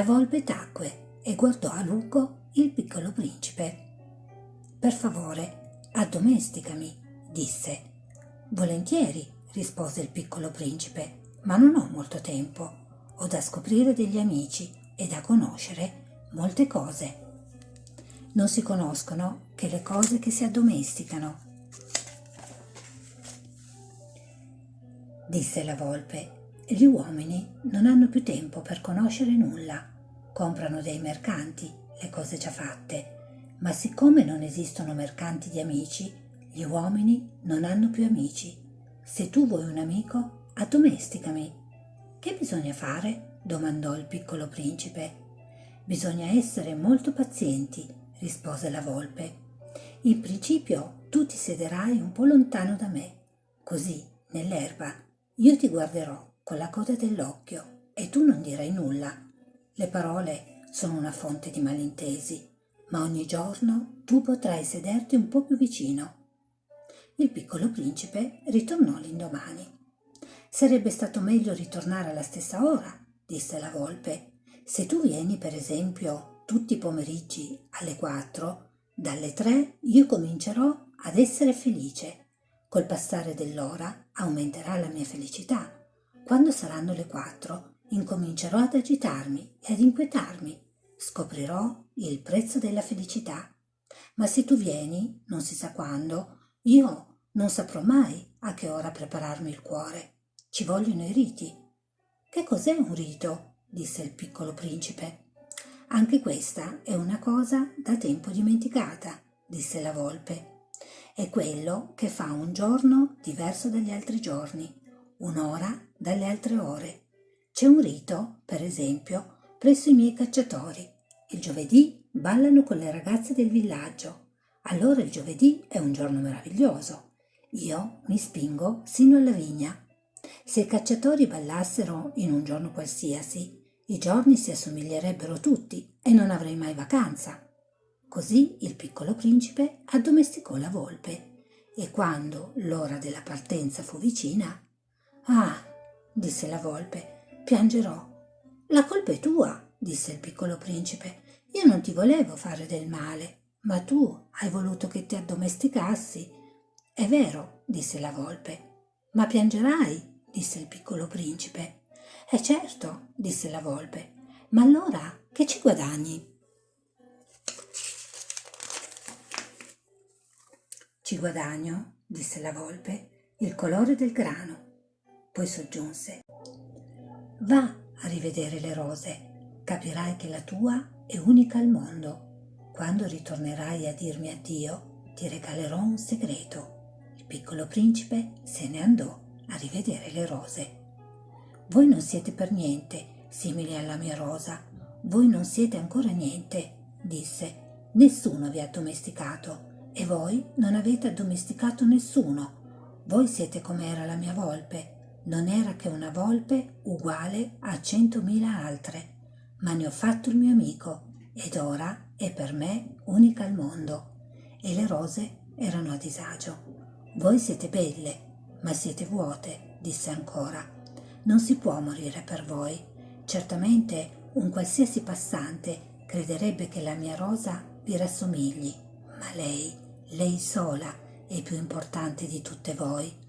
La volpe tacque e guardò a lungo il piccolo principe. «Per favore, addomesticami», disse. «Volentieri», rispose il piccolo principe, «ma non ho molto tempo. Ho da scoprire degli amici e da conoscere molte cose». «Non si conoscono che le cose che si addomesticano», disse la volpe. «Gli uomini non hanno più tempo per conoscere nulla. Comprano dei mercanti le cose già fatte, ma siccome non esistono mercanti di amici, gli uomini non hanno più amici. Se tu vuoi un amico, addomesticami». «Che bisogna fare?» domandò il piccolo principe. «Bisogna essere molto pazienti», rispose la volpe. «In principio tu ti sederai un po' lontano da me, così, nell'erba, io ti guarderò con la coda dell'occhio e tu non dirai nulla. Le parole sono una fonte di malintesi, ma ogni giorno tu potrai sederti un po' più vicino». Il piccolo principe ritornò l'indomani. «Sarebbe stato meglio ritornare alla stessa ora», disse la volpe. «Se tu vieni, per esempio, tutti i pomeriggi alle 4, dalle 3 io comincerò ad essere felice. Col passare dell'ora aumenterà la mia felicità. Quando saranno le 4 incomincerò ad agitarmi e ad inquietarmi. Scoprirò il prezzo della felicità. Ma se tu vieni, non si sa quando, io non saprò mai a che ora prepararmi il cuore. Ci vogliono i riti». «Che cos'è un rito?» disse il piccolo principe. «Anche questa è una cosa da tempo dimenticata», disse la volpe. «È quello che fa un giorno diverso dagli altri giorni, un'ora dalle altre ore. C'è un rito, per esempio, presso i miei cacciatori. Il giovedì ballano con le ragazze del villaggio. Allora il giovedì è un giorno meraviglioso. Io mi spingo sino alla vigna. Se i cacciatori ballassero in un giorno qualsiasi, i giorni si assomiglierebbero tutti e non avrei mai vacanza». Così il piccolo principe addomesticò la volpe e quando l'ora della partenza fu vicina: «Ah», disse la volpe, «piangerò». «La colpa è tua», disse il piccolo principe. «Io non ti volevo fare del male, ma tu hai voluto che ti addomesticassi». «È vero», disse la volpe. «Ma piangerai», disse il piccolo principe. Certo», disse la volpe. «Ma allora che ci guadagni?» «Ci guadagno», disse la volpe, «il colore del grano». Poi soggiunse: «Va a rivedere le rose, capirai che la tua è unica al mondo. Quando ritornerai a dirmi addio, ti regalerò un segreto». Il piccolo principe se ne andò a rivedere le rose. «Voi non siete per niente simili alla mia rosa, voi non siete ancora niente», disse. «Nessuno vi ha addomesticato e voi non avete addomesticato nessuno. Voi siete come era la mia volpe. Non era che una volpe uguale a 100.000 altre, ma ne ho fatto il mio amico ed ora è per me unica al mondo». E le rose erano a disagio. «Voi siete belle, ma siete vuote», disse ancora. «Non si può morire per voi. Certamente un qualsiasi passante crederebbe che la mia rosa vi rassomigli, ma lei sola è più importante di tutte voi,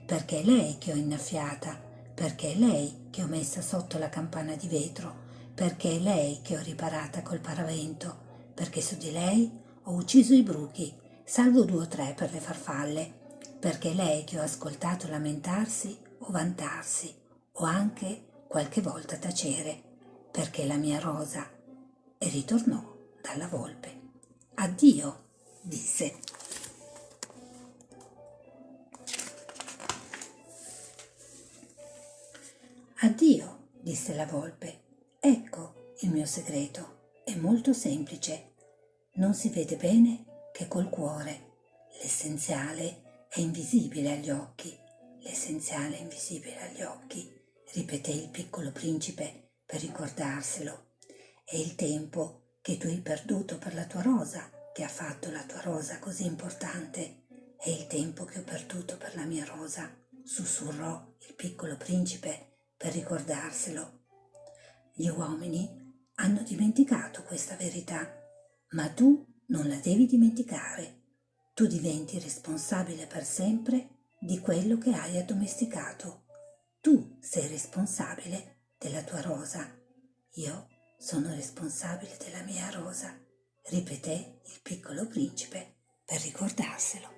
perché è lei che ho innaffiata, perché è lei che ho messa sotto la campana di vetro, perché è lei che ho riparata col paravento, perché su di lei ho ucciso i bruchi, salvo 2 o 3 per le farfalle, perché è lei che ho ascoltato lamentarsi o vantarsi, o anche qualche volta tacere, perché è la mia rosa». E ritornò dalla volpe. «Addio», disse. «Addio», disse la volpe. «Ecco il mio segreto, è molto semplice. Non si vede bene che col cuore. L'essenziale è invisibile agli occhi. L'essenziale è invisibile agli occhi», ripeté il piccolo principe per ricordarselo. «È il tempo che tu hai perduto per la tua rosa che ha fatto la tua rosa così importante. È il tempo che ho perduto per la mia rosa», sussurrò il piccolo principe per ricordarselo. «Gli uomini hanno dimenticato questa verità, ma tu non la devi dimenticare. Tu diventi responsabile per sempre di quello che hai addomesticato. Tu sei responsabile della tua rosa. Io sono responsabile della mia rosa, ripeté il piccolo principe per ricordarselo.